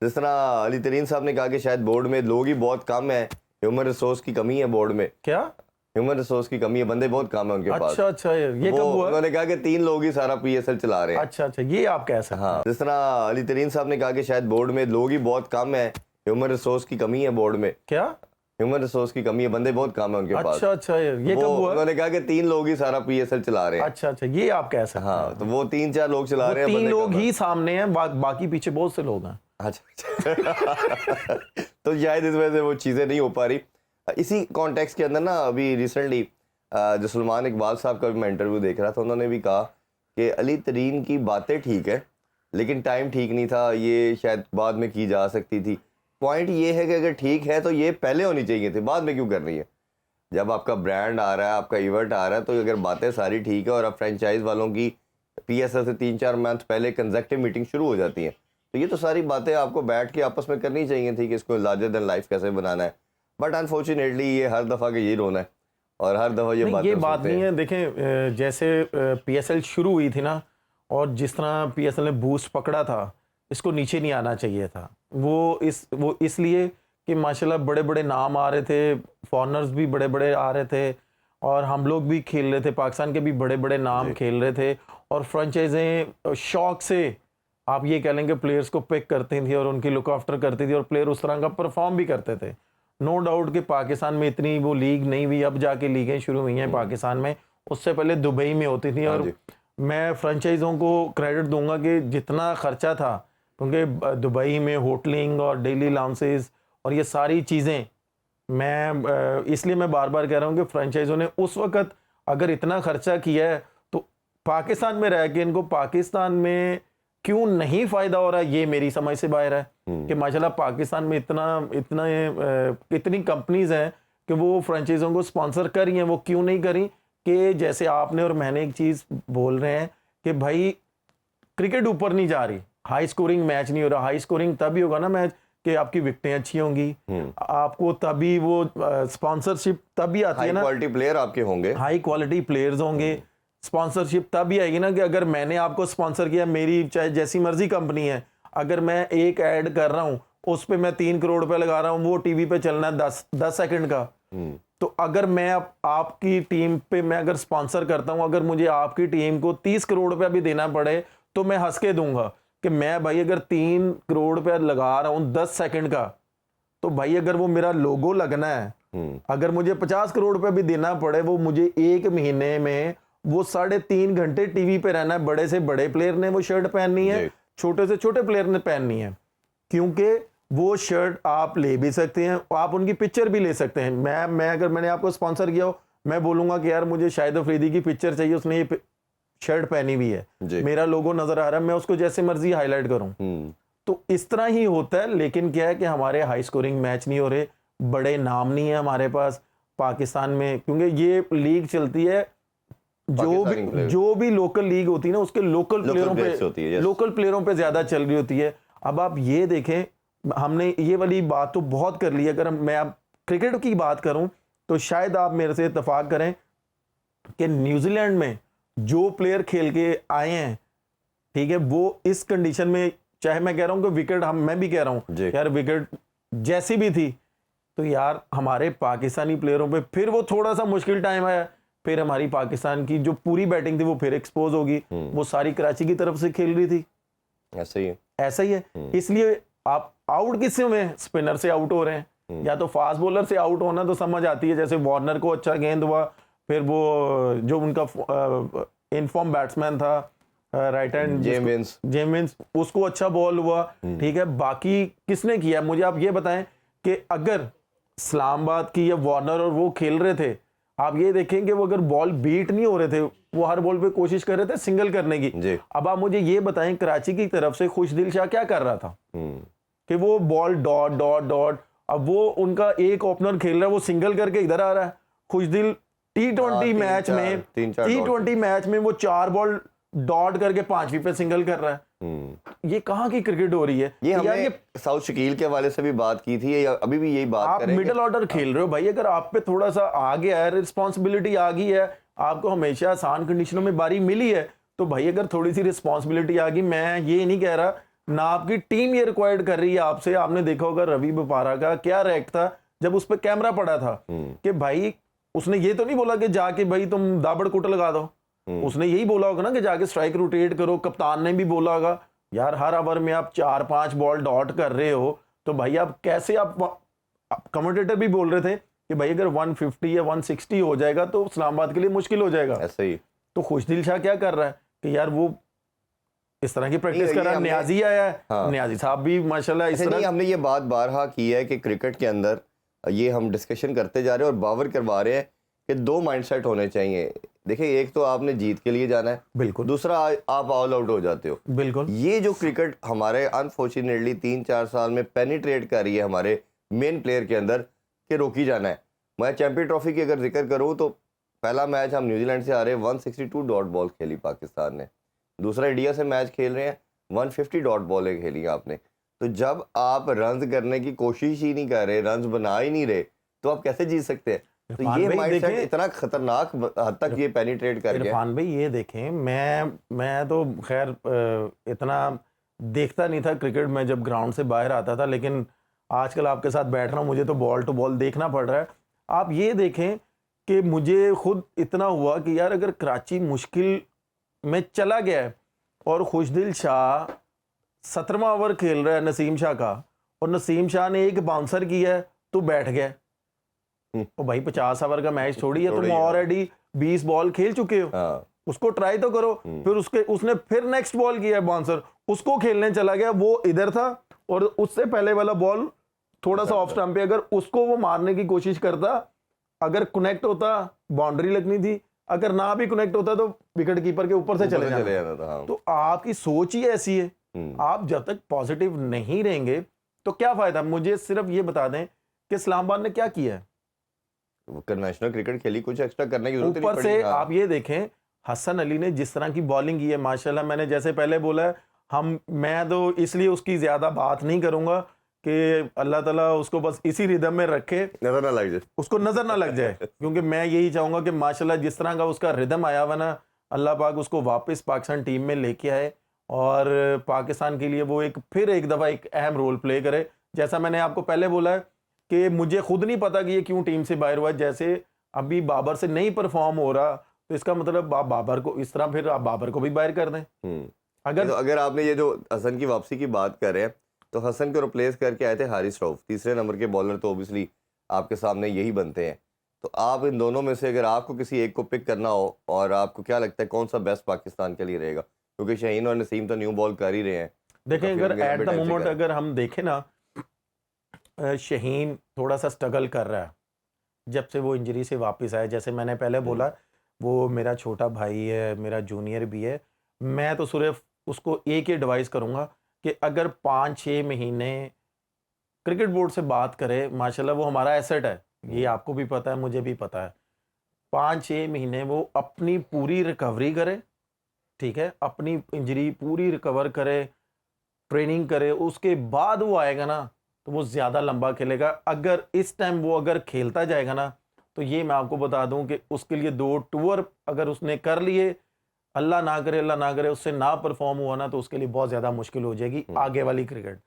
जिस तरह अली तरीन साहब ने कहा कि शायद बोर्ड में लोग ही बहुत कम है, ह्यूमन रिसोर्स की कमी है बोर्ड में। क्या ह्यूमन रिसोर्स की कमी है, बंदे बहुत कम है उनके पास। अच्छा अच्छा, ये कब हुआ? उन्होंने कहा कि 3 लोग ही सारा पीएसएल चला रहे हैं। अच्छा अच्छा, ये आप कह सकते हैं। हाँ, जिस तरह अली तरीन साहब ने कहा कि शायद बोर्ड में लोग ही बहुत कम है, ह्यूमन रिसोर्स की कमी है बोर्ड में। क्या? ह्यूमन रिसोर्स की कमी है, बंदे बहुत कम है उनके पास। अच्छा अच्छा, ये कब हुआ? उन्होंने कहा कि 3 लोग ही सारा पीएसएल चला रहे हैं। अच्छा अच्छा, ये आप कह सकते हैं। हाँ, तो वो 3-4 लोग चला रहे हैं, 3 बंदे लोग कम ही सामने हैं, बाकी पीछे बहुत से लोग हैं। अच्छा तो शायद इस वजह से वो चीज़ें नहीं हो पा रही। इसी कॉन्टेक्स्ट के अंदर ना अभी रिसेंटली जो सलमान इकबाल साहब का भी मैं इंटरव्यू देख रहा था, उन्होंने भी कहा कि अली तरीन की बातें ठीक है लेकिन टाइम ठीक नहीं था, ये शायद बाद में की जा सकती थी। पॉइंट ये है कि अगर ठीक है तो ये पहले होनी चाहिए थी, बाद में क्यों कर रही है? जब आपका ब्रांड आ रहा है, आपका इवेंट आ रहा है, तो अगर बातें सारी ठीक है और अब फ्रेंचाइज वालों की पीएसएल से 3-4 मंथ पहले कंसेक्टिव मीटिंग शुरू हो जाती है, तो ये तो सारी बातें आपको बैठ के आपस में करनी चाहिए थी कि इसको लार्जर देन लाइफ कैसे बनाना है। बट अनफॉर्चुनेटली ये हर दफ़ा के ये रोना है और हर दफ़ा ये बात नहीं है। देखें, जैसे पीएसएल शुरू हुई थी ना, और जिस तरह पीएसएल ने बूस्ट पकड़ा था, इसको नीचे नहीं आना चाहिए था। वो इसलिए कि माशाल्लाह बड़े बड़े नाम आ रहे थे, फॉरनर्स भी बड़े बड़े आ रहे थे, और हम लोग भी खेल रहे थे, पाकिस्तान के भी बड़े बड़े नाम खेल रहे थे, और फ्रेंचाइजें शौक से, आप ये कह लेंगे, प्लेयर्स को पिक करती थी और उनकी लुक आफ्टर करती थी, और प्लेयर उस तरह का परफॉर्म भी करते थे। नो डाउट कि पाकिस्तान में इतनी वो लीग नहीं हुई, अब जाके लीगें शुरू हुई हैं पाकिस्तान में, उससे पहले दुबई में होती थी। और मैं फ्रेंचाइजों को क्रेडिट दूंगा कि जितना खर्चा था, क्योंकि दुबई में होटलिंग और डेली लाउंसेस और ये सारी चीज़ें, मैं इसलिए मैं बार बार कह रहा हूँ कि फ्रेंचाइजों ने उस वक़्त अगर इतना खर्चा किया है, तो पाकिस्तान में रह के इनको पाकिस्तान में क्यों नहीं फ़ायदा हो रहा है, ये मेरी समझ से बाहर है। कि माशाल्लाह पाकिस्तान में इतनी कंपनीज हैं कि वो फ्रेंचाइजों को स्पॉन्सर कर रही हैं, वो क्यों नहीं करी? कि जैसे आपने और मैंने एक चीज़ बोल रहे हैं कि भाई क्रिकेट ऊपर नहीं जा रही, हाई स्कोरिंग मैच नहीं हो रहा। हाई स्कोरिंग तभी होगा ना मैच कि आपकी विकेटें अच्छी होंगी, आपको तभी वो स्पॉन्सरशिप तभी आती है ना, हाई क्वालिटी प्लेयर आपके होंगे, हाई क्वालिटी प्लेयर्स होंगे, स्पॉन्सरशिप तभी आएगी ना कि अगर मैंने आपको स्पॉन्सर किया, मेरी चाहे जैसी मर्जी कंपनी है, अगर मैं एक ऐड कर रहा हूं, उस पे मैं 3 करोड़ रुपए लगा रहा हूं, वो टीवी पे चलना है 10 सेकंड का, तो अगर मैं आपकी टीम पे मैं अगर स्पॉन्सर करता हूं, अगर मुझे आपकी टीम को 30 करोड़ रुपया भी देना पड़े, तो मैं हंस के दूंगा कि मैं भाई अगर 3 करोड़ रुपया लगा रहा हूं 10 सेकंड का, तो भाई अगर वो मेरा लोगो लगना है, अगर मुझे 50 करोड़ रुपया भी देना पड़े, वो मुझे एक महीने में वो 3.5 घंटे टीवी पे रहना है। बड़े से बड़े प्लेयर ने वो शर्ट पहननी है, छोटे से छोटे प्लेयर ने पहननी है, क्योंकि वो शर्ट आप ले भी सकते हैं, आप उनकी पिक्चर भी ले सकते हैं। मैं अगर मैंने आपको स्पॉन्सर किया हो, मैं बोलूंगा कि यार मुझे शाहिद अफरीदी की पिक्चर चाहिए, उसने ये शर्ट पहनी हुई है, मेरा लोगो नजर आ रहा है, मैं उसको जैसे मर्जी हाईलाइट करूं। तो इस तरह ही होता है। लेकिन क्या है कि हमारे हाई स्कोरिंग मैच नहीं हो रहे, बड़े नाम नहीं है हमारे पास पाकिस्तान में, क्योंकि ये लीग चलती है, जो भी लोकल लीग होती है ना, उसके लोकल प्लेयरों पे ज्यादा चल रही होती है। अब आप ये देखें, हमने ये वाली बात तो बहुत कर ली है, अगर मैं अब क्रिकेट की बात करूं तो शायद आप मेरे से इत्तेफाक करें कि न्यूजीलैंड में जो प्लेयर खेल के आए हैं, ठीक है, वो इस कंडीशन में, चाहे मैं कह रहा हूं कि विकेट, मैं भी कह रहा हूं यार विकेट जैसी भी थी, तो यार हमारे पाकिस्तानी प्लेयरों पे फिर वो थोड़ा सा मुश्किल टाइम आया, फिर हमारी पाकिस्तान की जो पूरी बैटिंग थी वो फिर एक्सपोज होगी, वो सारी कराची की तरफ से खेल रही थी। ऐसा ही है। इसलिए आप आउट किससे हुए? स्पिनर से आउट हो रहे हैं, या तो फास्ट बॉलर से आउट होना तो समझ आती है, जैसे वार्नर को अच्छा गेंद हुआ, फिर वो जो उनका इनफॉर्म बैट्समैन था राइट हैंड जेम्स, उसको अच्छा बॉल हुआ, ठीक है। बाकी किसने किया मुझे आप ये बताएं कि अगर इस्लामाबाद की या वार्नर और वो खेल रहे थे, आप ये देखेंगे वो अगर बॉल बीट नहीं हो रहे थे, वो हर बॉल पे कोशिश कर रहे थे सिंगल करने की। अब आप मुझे ये बताएं कराची की तरफ से खुशदिल शाह क्या कर रहा था कि वो बॉल डॉट डॉट डॉट, अब वो उनका एक ओपनर खेल रहा है, वो सिंगल करके इधर आ रहा है। खुशदिल टी20 मैच में वो 4 बॉल डॉट करके 5वीं पे सिंगल कर रहा है। ये कहाँ की क्रिकेट हो रही है? ये हमने साउथ शकील के हवाले से भी बात की थी, अभी भी यही बात करेंगे। आप मिडिल ऑर्डर खेल रहे हो भाई, अगर आप पे थोड़ा सा आ गया है, रिस्पॉन्सिबिलिटी आ गई है, आपको हमेशा आसान कंडीशनों में बारी मिली है, तो भाई अगर थोड़ी सी रिस्पॉन्सिबिलिटी आ गई, मैं ये नहीं कह रहा ना आपकी टीम ये रिक्वायर्ड कर रही है आपसे। आपने देखा होगा रवि बपारा का क्या रिएक्ट था जब उस पर कैमरा पड़ा था कि भाई उसने ये तो नहीं बोला कि जाके भाई तुम दाबड़ कुट लगा दो, उसने यही बोला होगा ना कि जाके स्ट्राइक रोटेट करो। कप्तान ने भी बोला होगा यार हर ओवर में आप 4-5 बॉल डॉट कर रहे हो तो भाई आप कैसे, आप कमेंटेटर भी बोल रहे थे कि भाई अगर 150 या 160 हो जाएगा तो इस्लामाबाद के लिए मुश्किल हो जाएगा। ऐसा ही तो खुशदिल शाह क्या कर रहा है कि यार वो इस तरह की प्रैक्टिस कर रहा है। न्याजी आया है, हाँ। न्याजी साहब भी माशाल्लाह इस तरह। हमने ये बात बारहा की है कि क्रिकेट के अंदर ये हम डिस्कशन करते जा रहे हैं और बावर करवा रहे हैं कि 2 माइंडसेट होने चाहिए। देखिए एक तो आपने जीत के लिए जाना है, बिल्कुल, दूसरा आप ऑल आउट हो जाते हो। बिल्कुल ये जो क्रिकेट हमारे अनफॉर्चुनेटली 3-4 साल में पेनिट्रेट कर रही है हमारे मेन प्लेयर के अंदर कि रोकी जाना है। मैं चैंपियन ट्रॉफी की अगर जिक्र करूँ तो पहला मैच हम न्यूजीलैंड से आ रहे हैं 162 डॉट बॉल खेली पाकिस्तान ने, दूसरा इंडिया से मैच खेल रहे हैं 150 डॉट बॉलें खेली आपने। तो जब आप रन्स करने की कोशिश ही नहीं कर रहे, रन्स बना ही नहीं रहे, तो आप कैसे जीत सकते हैं? तो ये माइंडसेट इतना खतरनाक हद तक ये पेनिट्रेट कर गया। इरफान भाई ये देखें, मैं तो खैर इतना देखता नहीं था क्रिकेट में जब ग्राउंड से बाहर आता था, लेकिन आजकल आपके साथ बैठ रहा हूँ मुझे तो बॉल टू बॉल देखना पड़ रहा है। आप ये देखें कि मुझे खुद इतना हुआ कि यार अगर कराची मुश्किल में चला गया है और खुशदिल शाह 17वां ओवर खेल रहा है नसीम शाह का, और नसीम शाह ने एक बाउंसर किया है तो बैठ गया। तो भाई 50 ओवर का मैच थोड़ी है, तुम ऑलरेडी 20 बॉल खेल चुके हो, उसको ट्राई तो करो। फिर उसने फिर नेक्स्ट बॉल किया बाउंसर, उसको खेलने चला गया, वो इधर था और उससे पहले वाला बॉल थोड़ा सा ऑफ स्टंप पे, अगर उसको वो मारने की कोशिश करता, अगर कनेक्ट होता बाउंड्री लगनी थी, अगर ना भी कनेक्ट होता तो विकेट कीपर के ऊपर से चले जाना था। तो आपकी सोच ही ऐसी है, आप जब तक पॉजिटिव नहीं रहेंगे तो क्या फायदा। मुझे सिर्फ ये बता दें कि इस्लामाबाद ने क्या किया है, नेशनल क्रिकेट खेली, कुछ एक्स्ट्रा करने की जरूरत नहीं ऊपर से आप ये देखें हसन अली ने जिस तरह की बॉलिंग की है माशाल्लाह। मैंने जैसे पहले बोला है, मैं तो इसलिए उसकी ज्यादा बात नहीं करूंगा कि अल्लाह ताला उसको बस इसी रिदम में रखे, नजर ना लग जाए, उसको नजर ना लग जाए, क्योंकि मैं यही चाहूंगा कि माशाल्लाह जिस तरह का उसका रिदम आया हुआ ना, अल्लाह पाक उसको वापस पाकिस्तान टीम में लेके आए और पाकिस्तान के लिए वो फिर एक दफ़ा एक अहम रोल प्ले करे। जैसा मैंने आपको पहले बोला है कि मुझे खुद नहीं पता कि ये क्यों टीम से बाहर हुआ। जैसे अभी बाबर से नहीं परफॉर्म हो रहा तो इसका मतलब आप बाबर को इस तरह, फिर आप बाबर को भी बाहर कर दें। अगर आपने ये जो हसन की वापसी की बात कर रहे हैं तो हसन को रिप्लेस करके आए थे हारिस रऊफ, तीसरे नंबर के बॉलर, तो ऑब्वियसली आपके सामने यही बनते हैं। तो आप इन दोनों में से अगर आपको किसी एक को पिक करना हो और आपको क्या लगता है कौन सा बेस्ट पाकिस्तान के लिए रहेगा, क्योंकि शाहीन और नसीम तो न्यू बॉल कर ही रहे हैं। देखें अगर एट द मोमेंट अगर हम देखें ना, शाहीन थोड़ा सा स्ट्रगल कर रहा है जब से वो इंजरी से वापस आया। जैसे मैंने पहले बोला वो मेरा छोटा भाई है, मेरा जूनियर भी है। मैं तो सिर्फ उसको एक ही एडवाइस करूंगा कि अगर 5-6 महीने क्रिकेट बोर्ड से बात करे, माशाल्लाह वो हमारा एसेट है, ये आपको भी पता है, मुझे भी पता है। 5-6 महीने वो अपनी पूरी रिकवरी करे, ठीक है, अपनी इंजरी पूरी रिकवर करे, ट्रेनिंग करे, उसके बाद वो आएगा ना तो वो ज़्यादा लंबा खेलेगा। अगर इस टाइम वो अगर खेलता जाएगा ना तो ये मैं आपको बता दूं कि उसके लिए 2 टूर अगर उसने कर लिए, अल्लाह ना करे उससे ना परफॉर्म हुआ ना, तो उसके लिए बहुत ज़्यादा मुश्किल हो जाएगी आगे वाली क्रिकेट।